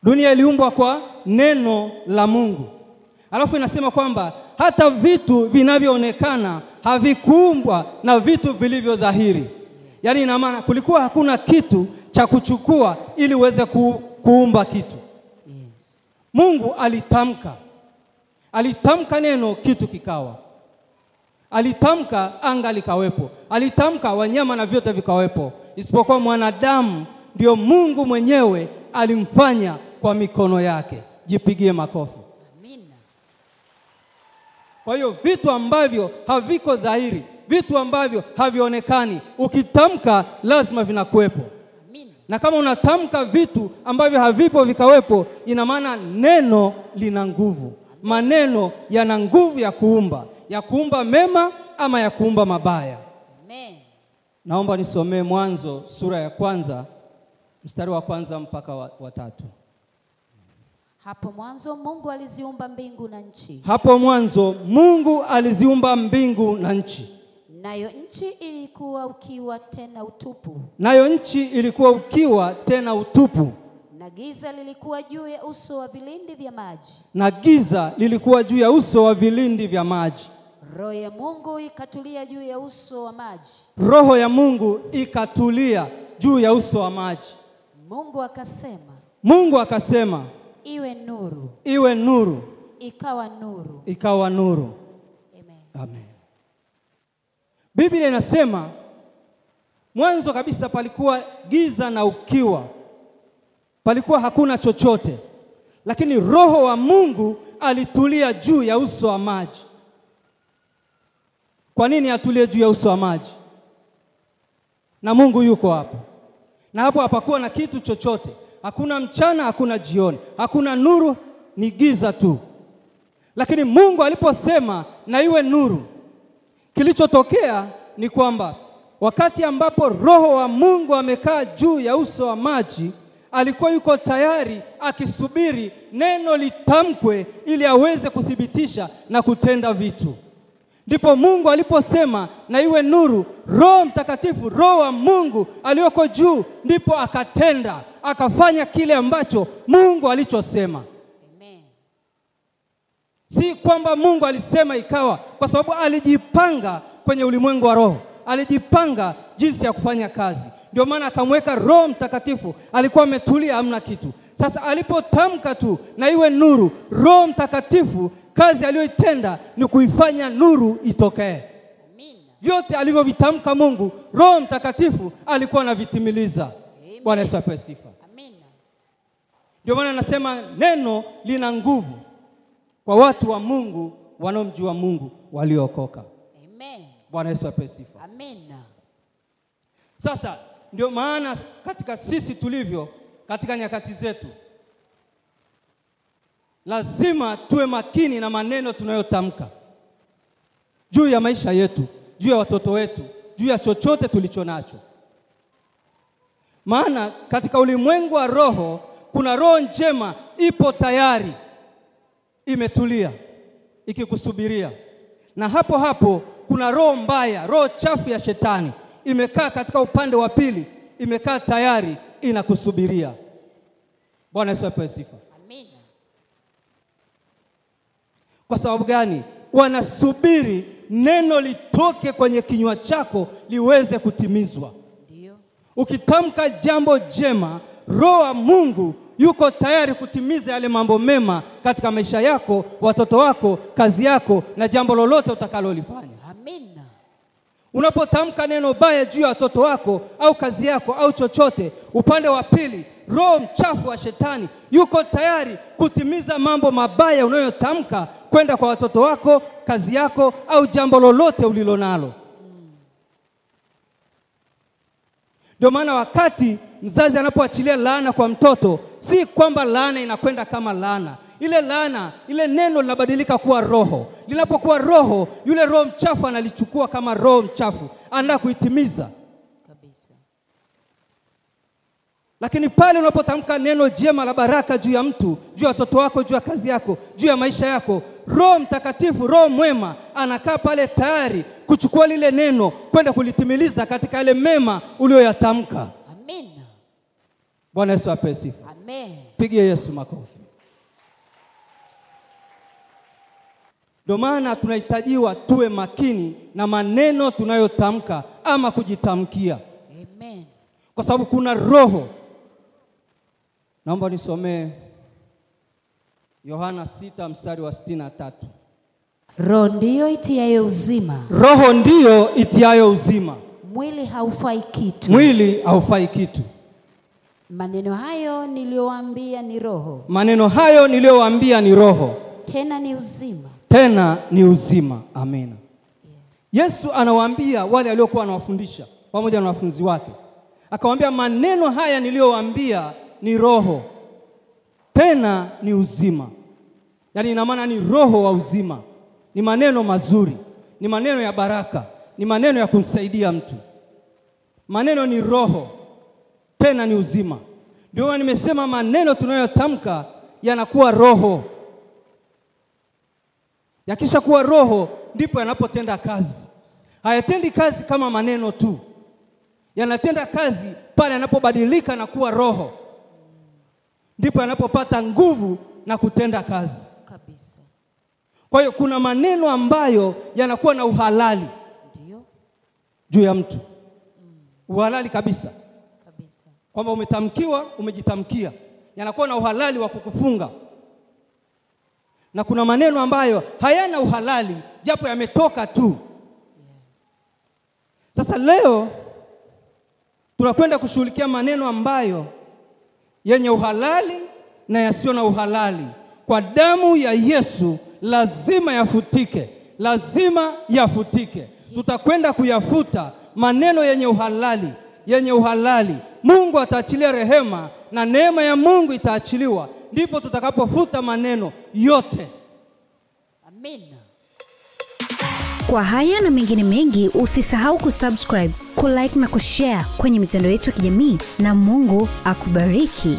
Dunia iliumbwa kwa neno la Mungu. Alafu inasema kwamba hata vitu vinavyoonekana havikuumbwa na vitu vilivyo dhahiri. Yaani ina maana kulikuwa hakuna kitu cha kuchukua ili uweze kuumba kitu. Mungu alitamka. Alitamka neno, kitu kikawa. Alitamka, anga likawepo. Alitamka, wanyama na vyote vikawepo. Isipokuwa mwanadamu ndio Mungu mwenyewe alimfanya kwa mikono yake. Jipigie makofi. Amina. Kwa hiyo vitu ambavyo haviko dhahiri, vitu ambavyo havionekani, ukitamka lazima vinakuwepo. Amina. Na kama unatamka vitu ambavyo havipo vikawepo, ina maana neno lina nguvu. Maneno yana nguvu ya kuumba mema ama ya kuumba mabaya. Amen. Naomba nisomee Mwanzo sura ya 1 mstari wa 1 mpaka wa 3. Hapo mwanzo Mungu aliziumba mbingu na nchi. Hapo mwanzo Mungu aliziumba mbingu na nchi. Nayo nchi ilikuwa ukiwa tena utupu. Nayo nchi ilikuwa ukiwa tena utupu. Na giza lilikuwa juu ya uso wa vilindi vya maji. Na giza lilikuwa juu ya uso wa vilindi vya maji. Roho ya Mungu ikatulia juu ya uso wa maji. Roho ya Mungu ikatulia juu ya uso wa maji. Mungu akasema, iwe nuru. Iwe nuru. Ikawa nuru. Ikawa nuru. Amen. Amen. Biblia inasema mwanzo kabisa palikuwa giza na ukiwa. Palikuwa hakuna chochote. Lakini Roho wa Mungu alitulia juu ya uso wa maji. Kwa nini atulie juu ya uso wa maji? Na Mungu yuko hapo. Na hapo hapakuwa na kitu chochote. Hakuna mchana, hakuna jioni. Hakuna nuru, ni giza tu. Lakini Mungu aliposema na iwe nuru, kilichotokea ni kwamba wakati ambapo Roho wa Mungu amekaa juu ya uso wa maji, alikuwa yuko tayari akisubiri neno litamkwe ili aweze kuthibitisha na kutenda vitu. Ndipo Mungu aliposema na iwe nuru, Roho Mtakatifu, Roho wa Mungu aliyoko juu, ndipo akatenda, akafanya kile ambacho Mungu alichosema. Amen. Si kwamba Mungu alisema ikawa, kwa sababu alijipanga kwenye ulimwengu wa roho. Alijipanga jinsi ya kufanya kazi. Ndio maana akamweka Roho Mtakatifu, alikuwa ametulia, hamna kitu. Sasa alipotamka tu na iwe nuru, Roho Mtakatifu kazi aliyoitenda ni kuifanya nuru itokee. Amina. Vyote alivyovitamka Mungu, Roho Mtakatifu alikuwa anavitimiliza. Bwana Yesu apewe sifa. Amina. Ndio maana nasema neno lina nguvu kwa watu wa Mungu wanaomjua Mungu, waliookoka. Amen. Bwana Yesu apewe sifa. Amina. Sasa ndio maana katika sisi tulivyo katika nyakati zetu, lazima tuwe makini na maneno tunayotamka juu ya maisha yetu, juu ya watoto wetu, juu ya chochote tulicho nacho. Maana katika ulimwengu wa roho kuna roho njema ipo tayari, imetulia ikikusubiria. Na hapo hapo kuna roho mbaya, roho chafu ya shetani imekaa katika upande wa pili, imekaa tayari inakusubiria. Bwana Yesu apewe sifa. Amina. Kwa sababu gani? Wanasubiri neno litoke kwenye kinywa chako liweze kutimizwa. Ndio. Ukitamka jambo jema, Roho wa Mungu yuko tayari kutimiza yale mambo mema katika maisha yako, watoto wako, kazi yako na jambo lolote utakalolifanya. Amina. Unapotamka neno baya juu ya watoto wako au kazi yako au chochote, upande wa pili roho mchafu wa shetani yuko tayari kutimiza mambo mabaya unayotamka kwenda kwa watoto wako, kazi yako au jambo lolote ulilonalo. Ndio maana wakati mzazi anapoachilia laana kwa mtoto, si kwamba laana inakwenda kama laana. Ile laana, ile neno linabadilika kuwa roho. Linapokuwa roho, yule roho mchafu analichukua kama roho mchafu, anataka kuitimiza kabisa. Lakini pale unapotamka neno jema la baraka juu ya mtu, juu ya watoto wako, juu ya kazi yako, juu ya maisha yako, Roho Mtakatifu, Roho mwema anakaa pale tayari kuchukua lile neno kwenda kulitimiliza katika yale mema uliyoyatamka. Amina. Bwana Yesu apewe sifa. Amen. Pigie Yesu makofi. Ndio maana tunahitajiwa tuwe makini na maneno tunayotamka ama kujitamkia. Amen. Kwa sababu kuna roho. Naomba nisomee Yohana 6 mstari wa 63. Roho ndiyo itiayo uzima. Roho ndiyo itiayo uzima. Mwili haufai kitu. Mwili haufai kitu. Maneno hayo niliyowaambia ni roho. Maneno hayo niliyowaambia ni roho. Tena ni uzima. Tena ni uzima. Amina. Yesu anawaambia wale waliokuwa anawafundisha pamoja na wanafunzi wake. Akawaambia maneno haya niliyowaambia ni roho. Tena ni uzima. Yaani ina maana ni roho wa uzima. Ni maneno mazuri, ni maneno ya baraka, ni maneno ya kumsaidia mtu. Maneno ni roho, tena ni uzima. Ndio nimesema maneno tunayotamka yanakuwa roho. Yakisha kuwa roho ndipo yanapotenda kazi. Hayatendi kazi kama maneno tu. Yanatenda kazi pale yanapobadilika na kuwa roho. Ndipo yanapopata nguvu na kutenda kazi. Kabisa. Kwa hiyo kuna maneno ambayo yanakuwa na uhalali. Ndio. Juu ya mtu. Uhalali kabisa. Kabisa. Kwamba umetamkiwa, umejitamkia. Yanakuwa na uhalali wa kukufunga. Na kuna maneno ambayo hayana uhalali japo yametoka tu. Sasa leo tunakwenda kushughulikia maneno ambayo yenye uhalali na yasiyo na uhalali. Kwa damu ya Yesu lazima yafutike. Lazima yafutike. Yes. Tutakwenda kuyafuta maneno yenye uhalali, yenye uhalali. Mungu ataachilia rehema na neema ya Mungu itaachiliwa. Ndipo tutakapofuta maneno yote. Amina. Kwa haya na mengine mengi, usisahau kusubscribe, kulike na kushare kwenye mitandao yetu ya kijamii, na Mungu akubariki.